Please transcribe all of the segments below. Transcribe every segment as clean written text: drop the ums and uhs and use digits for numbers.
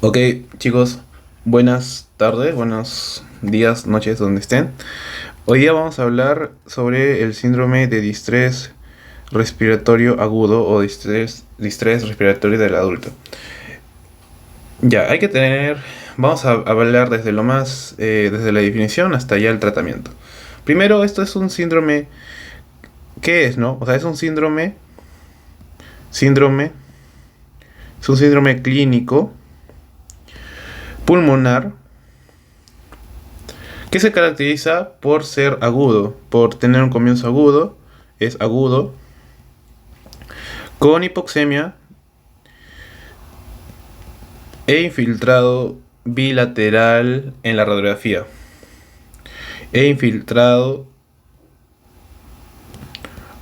Ok, chicos, buenas tardes, buenos días, noches, donde estén. Hoy día vamos a hablar sobre el síndrome de distrés respiratorio agudo o distrés respiratorio del adulto. Ya, vamos a hablar desde desde la definición hasta ya el tratamiento. Primero, esto es un síndrome, ¿qué es, no? O sea, síndrome, es un síndrome clínico, pulmonar, que se caracteriza por ser agudo, por tener un comienzo agudo, es agudo, con hipoxemia e infiltrado bilateral en la radiografía. E infiltrado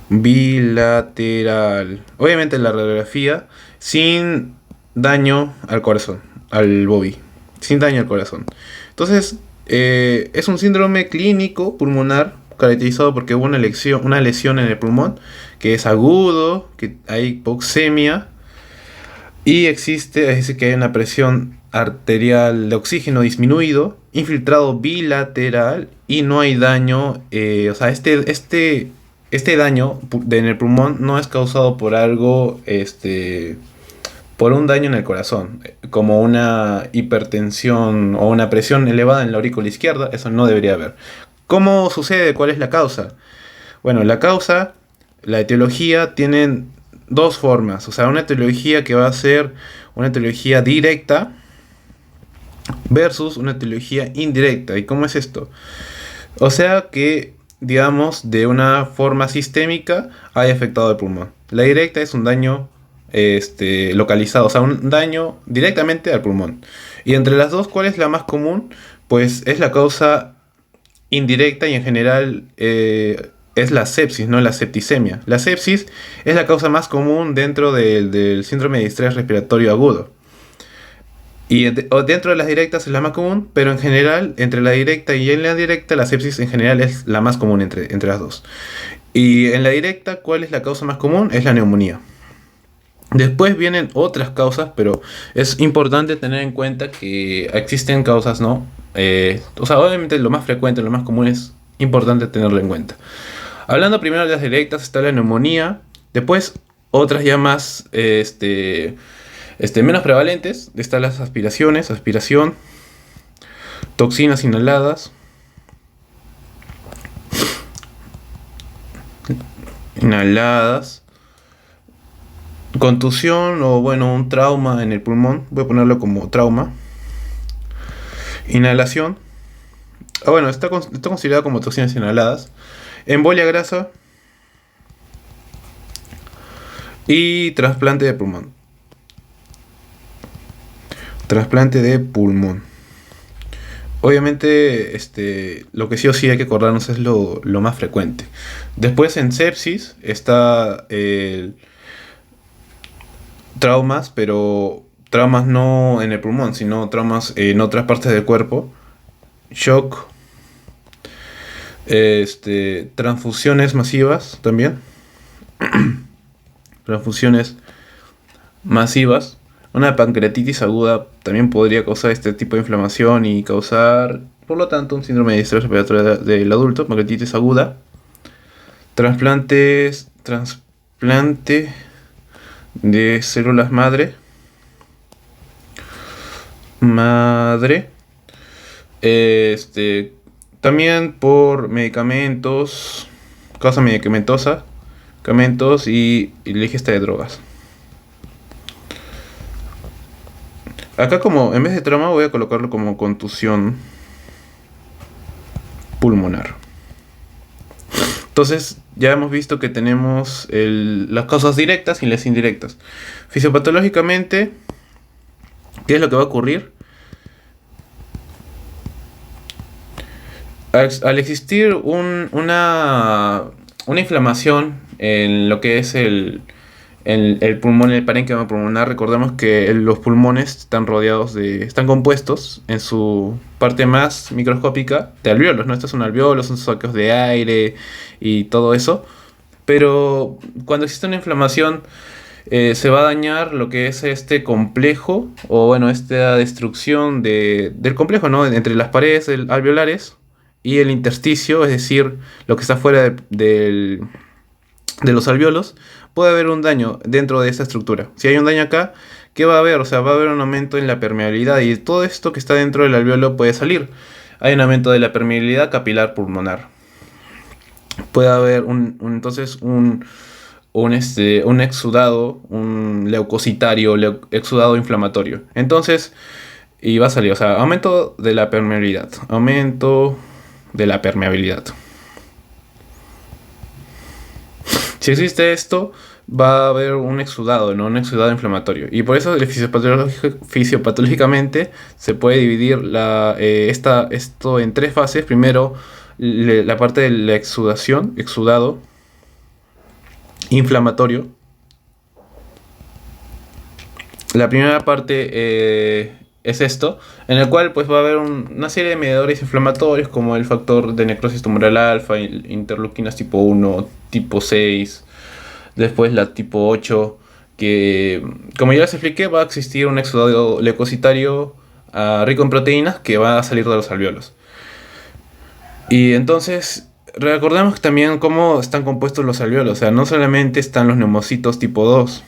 bilateral. Obviamente en la radiografía sin daño al corazón, al bobby, sin daño al corazón. Entonces, es un síndrome clínico pulmonar caracterizado porque hubo una lesión en el pulmón que es agudo, que hay hipoxemia y existe, es decir, que hay una presión arterial de oxígeno disminuido, infiltrado bilateral y no hay daño, o sea, este daño en el pulmón no es causado por algo, por un daño en el corazón, como una hipertensión o una presión elevada en la aurícula izquierda, eso no debería haber. ¿Cómo sucede? ¿Cuál es la causa? Bueno, la etiología tienen dos formas, o sea, una etiología que va a ser una etiología directa versus una etiología indirecta. ¿Y cómo es esto? O sea que, digamos, de una forma sistémica haya afectado el pulmón. La directa es un daño localizado, o sea, un daño directamente al pulmón. Y entre las dos, ¿cuál es la más común? Pues es la causa indirecta y en general es la sepsis, no la septicemia. La sepsis es la causa más común dentro del síndrome de distrés respiratorio agudo. O dentro de las directas es la más común, pero en general, entre la directa y en la indirecta, la sepsis en general es la más común entre las dos. Y en la directa, ¿cuál es la causa más común? Es la neumonía. Después vienen otras causas, pero es importante tener en cuenta que existen causas, ¿no? O sea, obviamente lo más frecuente, lo más común es importante tenerlo en cuenta. Hablando primero de las directas, está la neumonía. Después, otras ya más, menos prevalentes. Están las aspiración, toxinas inhaladas, contusión o bueno, un trauma en el pulmón. Voy a ponerlo como trauma. Inhalación. Bueno, está considerado como toxinas inhaladas. Embolia grasa y trasplante de pulmón. Trasplante de pulmón. Obviamente, lo que sí o sí hay que acordarnos es lo más frecuente. Después en sepsis está traumas, pero traumas no en el pulmón, sino traumas en otras partes del cuerpo. Shock. Transfusiones masivas también. Transfusiones masivas. Una pancreatitis aguda también podría causar este tipo de inflamación y causar, por lo tanto, un síndrome de distrés respiratorio del adulto, pancreatitis aguda. Trasplante de células madre. También por medicamentos, causa medicamentosa, medicamentos y la ingesta de drogas. Acá como en vez de trauma voy a colocarlo como contusión pulmonar. Entonces ya hemos visto que tenemos las causas directas y las indirectas. Fisiopatológicamente, ¿qué es lo que va a ocurrir? Al existir una inflamación en lo que es el pulmón, el parénquima pulmonar, recordemos que los pulmones están compuestos en su parte más microscópica de alvéolos, ¿no? Estos son alvéolos, son sacos de aire y todo eso. Pero cuando existe una inflamación se va a dañar lo que es este complejo, o bueno, esta destrucción del complejo, ¿no? Entre las paredes alveolares y el intersticio, es decir, lo que está fuera de los alveolos, puede haber un daño dentro de esta estructura. Si hay un daño acá, ¿qué va a haber? O sea, va a haber un aumento en la permeabilidad y todo esto que está dentro del alveolo puede salir. Hay un aumento de la permeabilidad capilar pulmonar. Puede haber entonces un exudado, un leucocitario, exudado inflamatorio. Entonces, y va a salir, o sea, aumento de la permeabilidad. Aumento de la permeabilidad. Si existe esto, va a haber un exudado, ¿no? Un exudado inflamatorio. Y por eso fisiopatológicamente se puede dividir esto en tres fases. Primero, la parte de la exudación, exudado inflamatorio. La primera parte es esto, en el cual pues va a haber una serie de mediadores inflamatorios como el factor de necrosis tumoral alfa, interleuquinas tipo 1, tipo 6, después la tipo 8, que como ya les expliqué va a existir un exudado leucocitario rico en proteínas que va a salir de los alveolos. Y entonces recordemos también cómo están compuestos los alveolos, o sea, no solamente están los neumocitos tipo 2,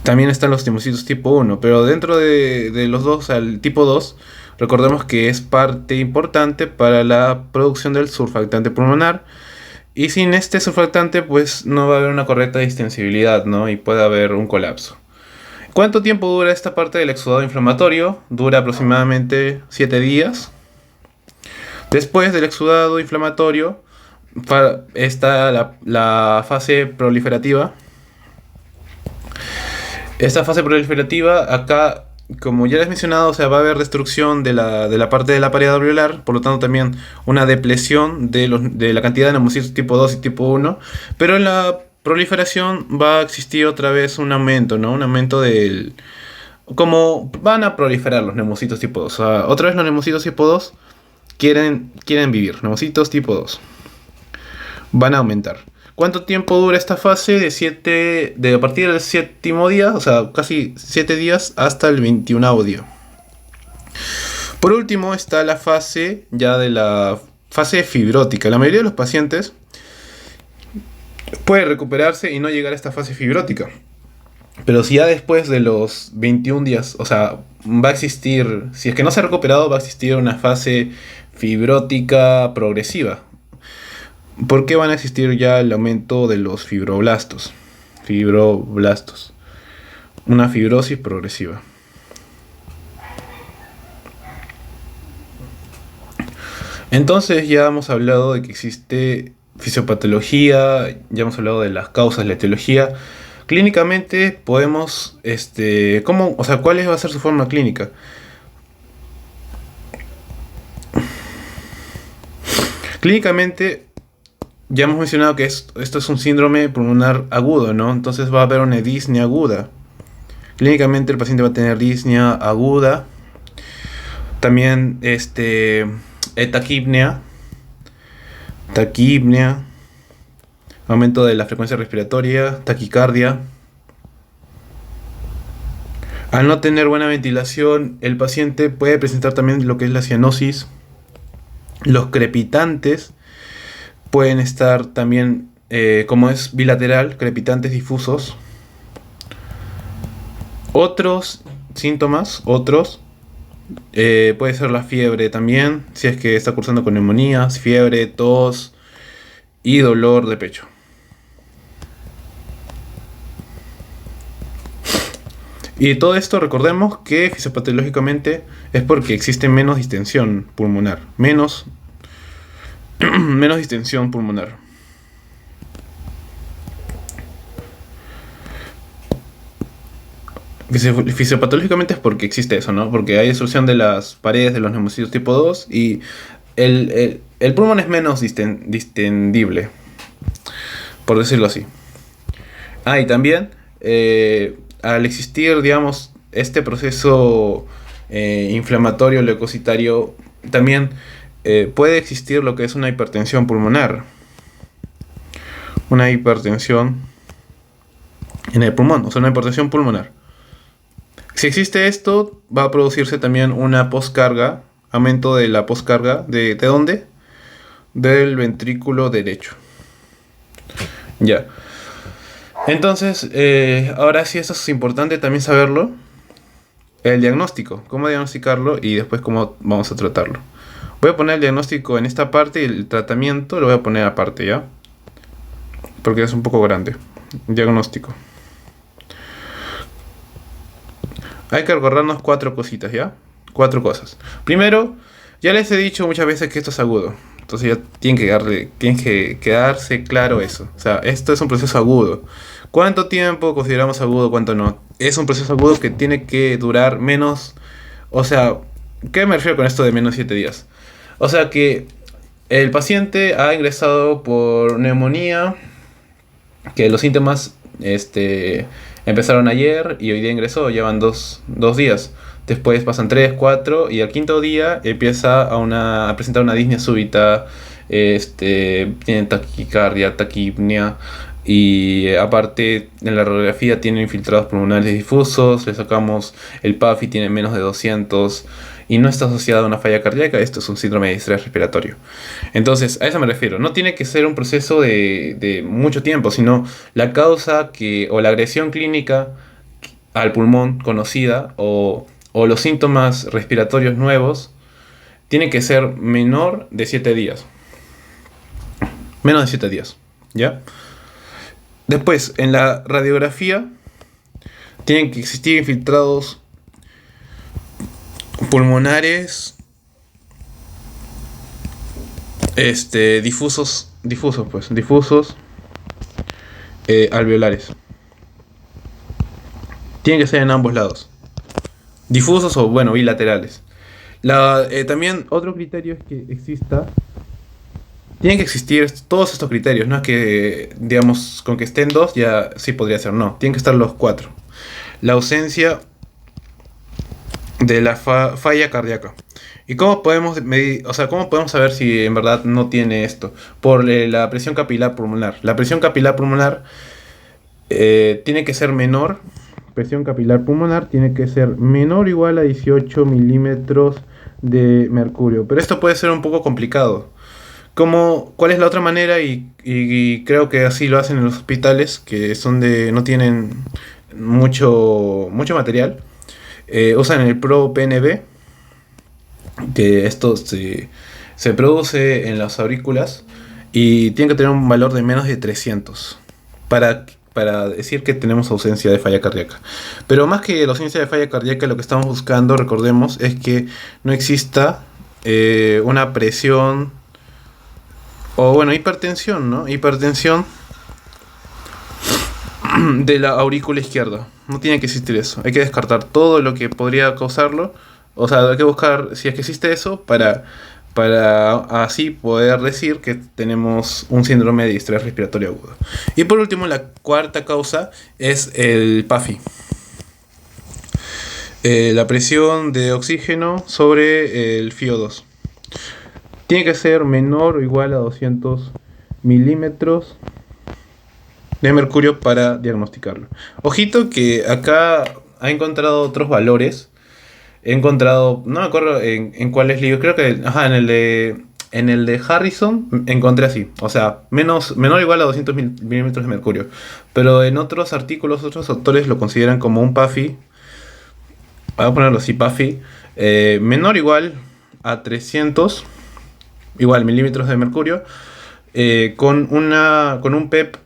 también están los neumocitos tipo 1, pero dentro de los dos, al tipo 2, recordemos que es parte importante para la producción del surfactante pulmonar. Y sin este surfactante, pues no va a haber una correcta distensibilidad, ¿no? Y puede haber un colapso. ¿Cuánto tiempo dura esta parte del exudado inflamatorio? Dura aproximadamente 7 días. Después del exudado inflamatorio está la fase proliferativa. Esta fase proliferativa, acá, como ya les he mencionado, o sea, va a haber destrucción de la parte de la pared alveolar, por lo tanto también una depresión de la cantidad de neumocitos tipo 2 y tipo 1, pero en la proliferación va a existir otra vez un aumento, ¿no? Un aumento del... Como van a proliferar los neumocitos tipo 2, o sea, otra vez los neumocitos tipo 2 quieren vivir, neumocitos tipo 2 van a aumentar. ¿Cuánto tiempo dura esta fase? A partir del séptimo día, o sea, casi 7 días hasta el 21º día. Por último está la fase ya de la fase fibrótica. La mayoría de los pacientes puede recuperarse y no llegar a esta fase fibrótica. Pero si ya después de los 21 días, o sea, va a existir, si es que no se ha recuperado, va a existir una fase fibrótica progresiva. ¿Por qué van a existir ya el aumento de los fibroblastos? Fibroblastos. Una fibrosis progresiva. Entonces ya hemos hablado de que existe fisiopatología, ya hemos hablado de las causas, la etiología. Clínicamente podemos, ¿cómo? O sea, ¿cuál va a ser su forma clínica? Clínicamente ya hemos mencionado que esto es un síndrome pulmonar agudo, ¿no? Entonces va a haber una disnea aguda. Clínicamente el paciente va a tener disnea aguda. También taquipnea. Taquipnea. Aumento de la frecuencia respiratoria. Taquicardia. Al no tener buena ventilación, el paciente puede presentar también lo que es la cianosis. Los crepitantes pueden estar también, como es bilateral, crepitantes difusos. Otros síntomas, puede ser la fiebre también, si es que está cursando con neumonías, fiebre, tos y dolor de pecho. Y todo esto recordemos que fisiopatológicamente es porque existe menos distensión pulmonar, menos distensión pulmonar. Fisiopatológicamente es porque existe eso, ¿no? Porque hay destrucción de las paredes de los neumocitos tipo 2 y el pulmón es menos distendible, por decirlo así. Y también al existir, digamos, este proceso inflamatorio leucocitario, también puede existir lo que es una hipertensión pulmonar. una hipertensión en el pulmón, o sea, una hipertensión pulmonar. Si existe esto, va a producirse también una poscarga, aumento de la poscarga, ¿de dónde? Del ventrículo derecho. Ya. Entonces, ahora sí, eso es importante también saberlo. El diagnóstico, cómo diagnosticarlo y después cómo vamos a tratarlo. Voy a poner el diagnóstico en esta parte y el tratamiento lo voy a poner aparte, ¿ya? Porque es un poco grande. Diagnóstico. Hay que recordarnos 4 cositas, ¿ya? 4 cosas. Primero, ya les he dicho muchas veces que esto es agudo. Entonces ya tienen que quedarse claro eso. O sea, esto es un proceso agudo. ¿Cuánto tiempo consideramos agudo, cuánto no? Es un proceso agudo que tiene que durar menos... O sea, ¿qué me refiero con esto de menos 7 días? O sea que el paciente ha ingresado por neumonía, que los síntomas empezaron ayer y hoy día ingresó, llevan dos días. Después pasan 3, 4 y al quinto día empieza a presentar una disnea súbita, tiene taquicardia, taquipnea y aparte en la radiografía tiene infiltrados pulmonares difusos, le sacamos el PAFI, tiene menos de 200 y no está asociado a una falla cardíaca. Esto es un síndrome de distrés respiratorio. Entonces, a eso me refiero. No tiene que ser un proceso de mucho tiempo, sino la causa o la agresión clínica al pulmón conocida o los síntomas respiratorios nuevos tiene que ser menor de 7 días. Menos de 7 días, ¿ya? Después, en la radiografía tienen que existir infiltrados pulmonares difusos alveolares. Tienen que ser en ambos lados. Difusos o, bueno, bilaterales. También otro criterio es que tienen que existir todos estos criterios. No es que, digamos, con que estén 2 ya sí podría ser. No, tienen que estar los 4. La ausencia de la falla cardíaca. ¿Y cómo podemos medir, o sea, cómo podemos saber si en verdad no tiene esto? Por la presión capilar pulmonar. La presión capilar pulmonar tiene que ser menor. Presión capilar pulmonar tiene que ser menor o igual a 18 milímetros de mercurio. Pero esto puede ser un poco complicado. ¿Cuál es la otra manera? Y creo que así lo hacen en los hospitales, que no tienen mucho material. Usan el ProPNB, que esto se produce en las aurículas y tiene que tener un valor de menos de 300 para decir que tenemos ausencia de falla cardíaca. Pero más que la ausencia de falla cardíaca, lo que estamos buscando, recordemos, es que no exista una presión o, bueno, hipertensión, ¿no? Hipertensión de la aurícula izquierda. No tiene que existir eso. Hay que descartar todo lo que podría causarlo. O sea, hay que buscar si es que existe eso para así poder decir que tenemos un síndrome de distrés respiratorio agudo. Y por último, la cuarta causa es el PAFI. La presión de oxígeno sobre el FiO2. Tiene que ser menor o igual a 200 milímetros de mercurio para diagnosticarlo. Ojito que acá ha encontrado otros valores. He encontrado, no me acuerdo en cuáles libros, creo que en el de Harrison encontré así, o sea, menor o igual a 200 milímetros de mercurio. Pero en otros artículos, otros autores lo consideran como un PAFI, voy a ponerlo así, PAFI, menor o igual a 300 milímetros de mercurio, con un PEP,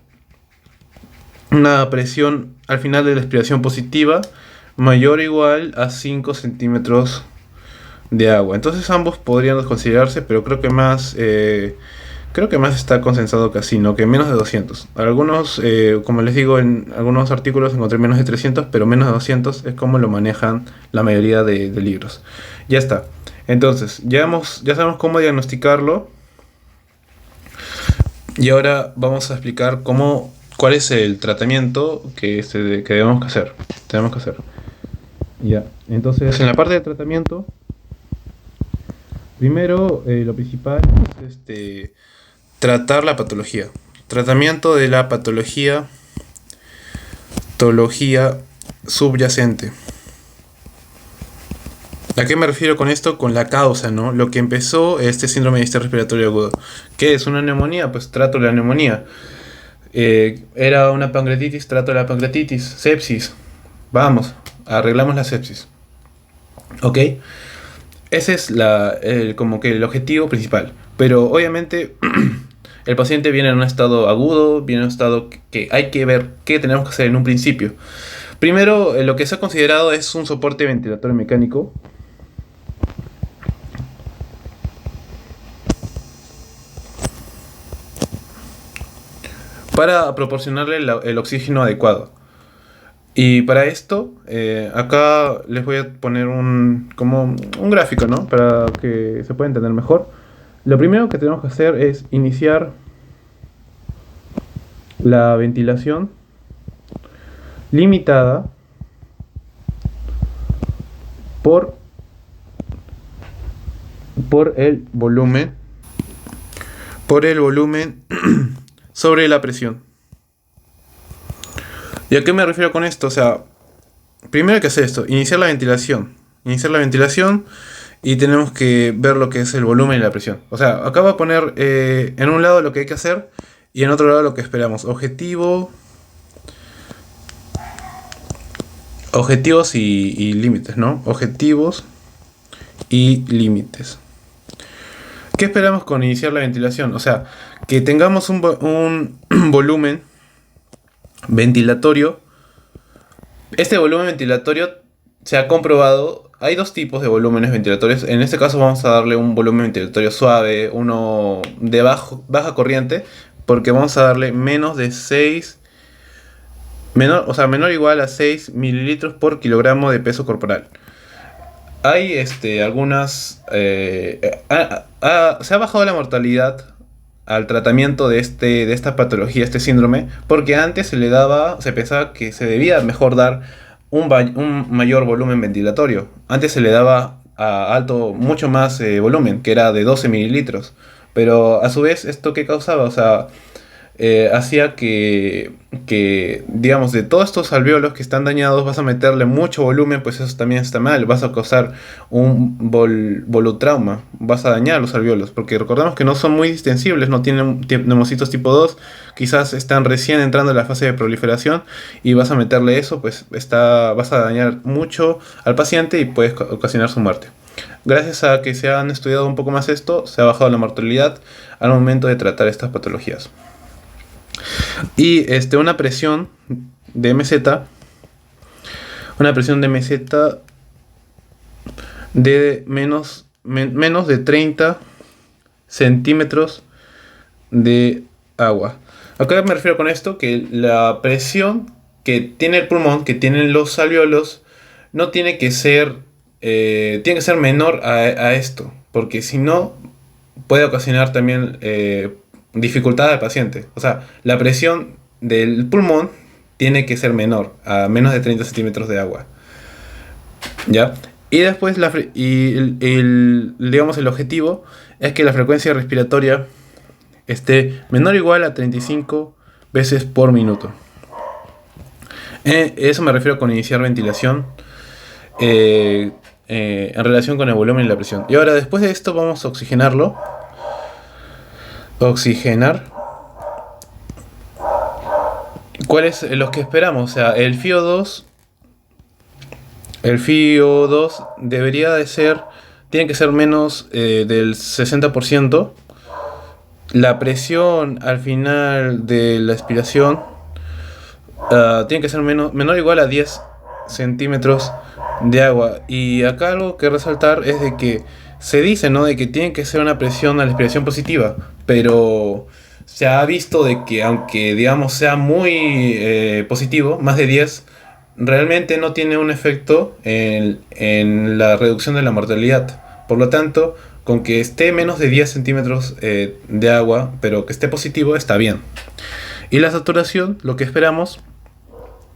una presión al final de la expiración positiva mayor o igual a 5 centímetros de agua. Entonces ambos podrían considerarse, pero creo que más está consensado que así, ¿no? Que menos de 200. Algunos, como les digo, en algunos artículos encontré menos de 300, pero menos de 200 es como lo manejan la mayoría de libros. Ya está. Entonces, ya sabemos cómo diagnosticarlo. Y ahora vamos a explicar cuál es el tratamiento que debemos hacer. Ya, entonces en la parte de tratamiento, primero lo principal es tratar la patología. Tratamiento de la patología subyacente. ¿A qué me refiero con esto? Con la causa, ¿no? Lo que empezó este síndrome de distrés respiratorio agudo. ¿Qué es una neumonía? Pues trato la neumonía. Era una pancreatitis, trato la pancreatitis. Sepsis. Vamos, arreglamos la sepsis. ¿Ok? Ese es como que el objetivo principal. Pero obviamente el paciente viene en un estado agudo, viene en un estado que hay que ver qué tenemos que hacer en un principio. Primero, lo que se ha considerado es un soporte ventilatorio mecánico. Para proporcionarle el oxígeno adecuado. Y para esto, acá les voy a poner como un gráfico, ¿no? Para que se pueda entender mejor. Lo primero que tenemos que hacer es iniciar la ventilación limitada por el volumen sobre la presión. ¿Y a qué me refiero con esto? O sea, primero hay que hacer esto, iniciar la ventilación y tenemos que ver lo que es el volumen y la presión. O sea, acá voy a poner en un lado lo que hay que hacer y en otro lado lo que esperamos. Objetivos y límites, ¿no? Objetivos y límites. ¿Qué esperamos con iniciar la ventilación? O sea, que tengamos un volumen ventilatorio. Este volumen ventilatorio se ha comprobado. Hay dos tipos de volúmenes ventilatorios. En este caso vamos a darle un volumen ventilatorio suave, uno de baja corriente, porque vamos a darle menor o igual a 6 mililitros por kilogramo de peso corporal. Hay algunas... se ha bajado la mortalidad al tratamiento de esta patología, este síndrome, porque antes se pensaba que se debía mejor dar un mayor volumen ventilatorio. Antes se le daba mucho más volumen, que era de 12 mililitros. Pero a su vez, ¿esto qué causaba? O sea, hacía que, digamos, de todos estos alvéolos que están dañados, vas a meterle mucho volumen, pues eso también está mal. Vas a causar un volutrauma, vas a dañar los alvéolos, porque recordemos que no son muy distensibles, no tienen neumocitos tipo 2, quizás están recién entrando en la fase de proliferación y vas a meterle eso, pues vas a dañar mucho al paciente y puedes ocasionar su muerte. Gracias a que se han estudiado un poco más esto, se ha bajado la mortalidad al momento de tratar estas patologías. Y una presión de MZ de menos de 30 centímetros de agua. ¿A qué me refiero con esto? Que la presión que tiene el pulmón, que tienen los alvéolos, no tiene que ser tiene que ser menor a esto, porque si no puede ocasionar también dificultad al paciente. O sea, la presión del pulmón tiene que ser menor, a menos de 30 centímetros de agua. ¿Ya? Y después, digamos, el objetivo es que la frecuencia respiratoria esté menor o igual a 35 veces por minuto. Eso me refiero con iniciar ventilación en relación con el volumen y la presión. Y ahora, después de esto, vamos a oxigenarlo. ¿Cuál es lo que esperamos? O sea, el FiO2 tiene que ser menos del 60%. La presión al final de la expiración tiene que ser menor o igual a 10 centímetros de agua. Y acá algo que resaltar es de que se dice, ¿no?, de que tiene que ser una presión a la expiración positiva, pero se ha visto de que aunque, digamos, sea muy positivo, más de 10, realmente no tiene un efecto en la reducción de la mortalidad. Por lo tanto, con que esté menos de 10 centímetros de agua, pero que esté positivo, está bien. Y la saturación, lo que esperamos,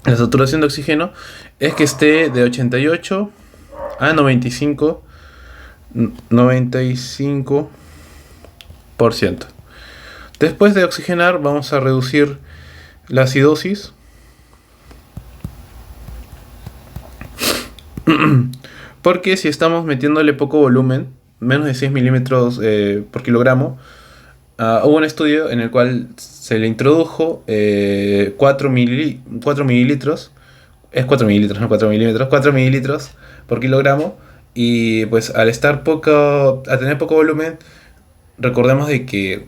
la saturación de oxígeno, es que esté de 88 a 95%. Después de oxigenar vamos a reducir la acidosis. Porque si estamos metiéndole poco volumen, menos de 6 milímetros por kilogramo, hubo un estudio en el cual se le introdujo 4 mililitros, es 4 mililitros, no 4 milímetros, 4 mililitros por kilogramo, y pues al tener poco volumen, recordemos de que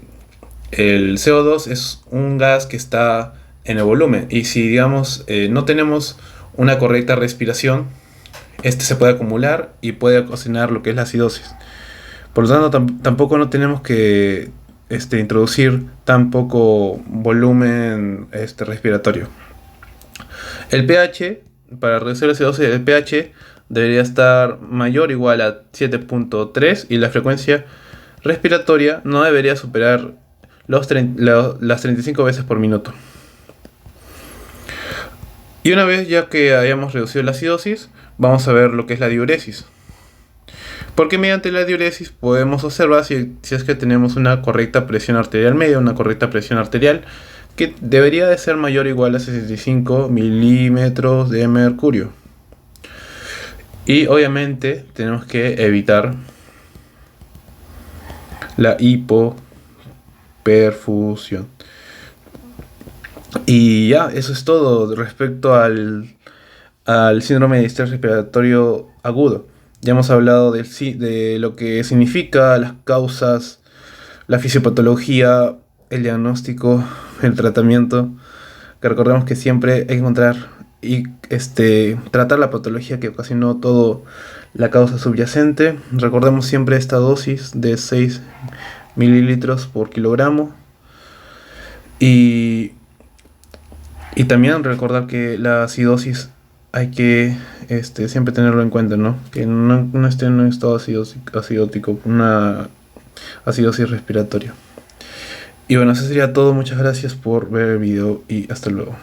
el CO2 es un gas que está en el volumen, y si digamos no tenemos una correcta respiración, este se puede acumular y puede ocasionar lo que es la acidosis. Por lo tanto, tampoco no tenemos que introducir tan poco volumen respiratorio. El pH, para reducir la acidosis, el pH debería estar mayor o igual a 7.3 y la frecuencia respiratoria no debería superar las 35 veces por minuto. Y una vez ya que hayamos reducido la acidosis, vamos a ver lo que es la diuresis. Porque mediante la diuresis podemos observar si es que tenemos una correcta presión arterial media, una correcta presión arterial que debería de ser mayor o igual a 65 milímetros de mercurio. Y obviamente tenemos que evitar la hipoperfusión. Y ya, eso es todo respecto al síndrome de distrés respiratorio agudo. Ya hemos hablado de lo que significa, las causas, la fisiopatología, el diagnóstico, el tratamiento. Que recordemos que siempre hay que encontrar y tratar la patología que ocasionó todo la causa subyacente. Recordemos siempre esta dosis de 6 mililitros por kilogramo. Y también recordar que la acidosis hay que siempre tenerlo en cuenta, ¿no? Que no esté en un estado acidótico, una acidosis respiratoria. Y bueno, eso sería todo. Muchas gracias por ver el video y hasta luego.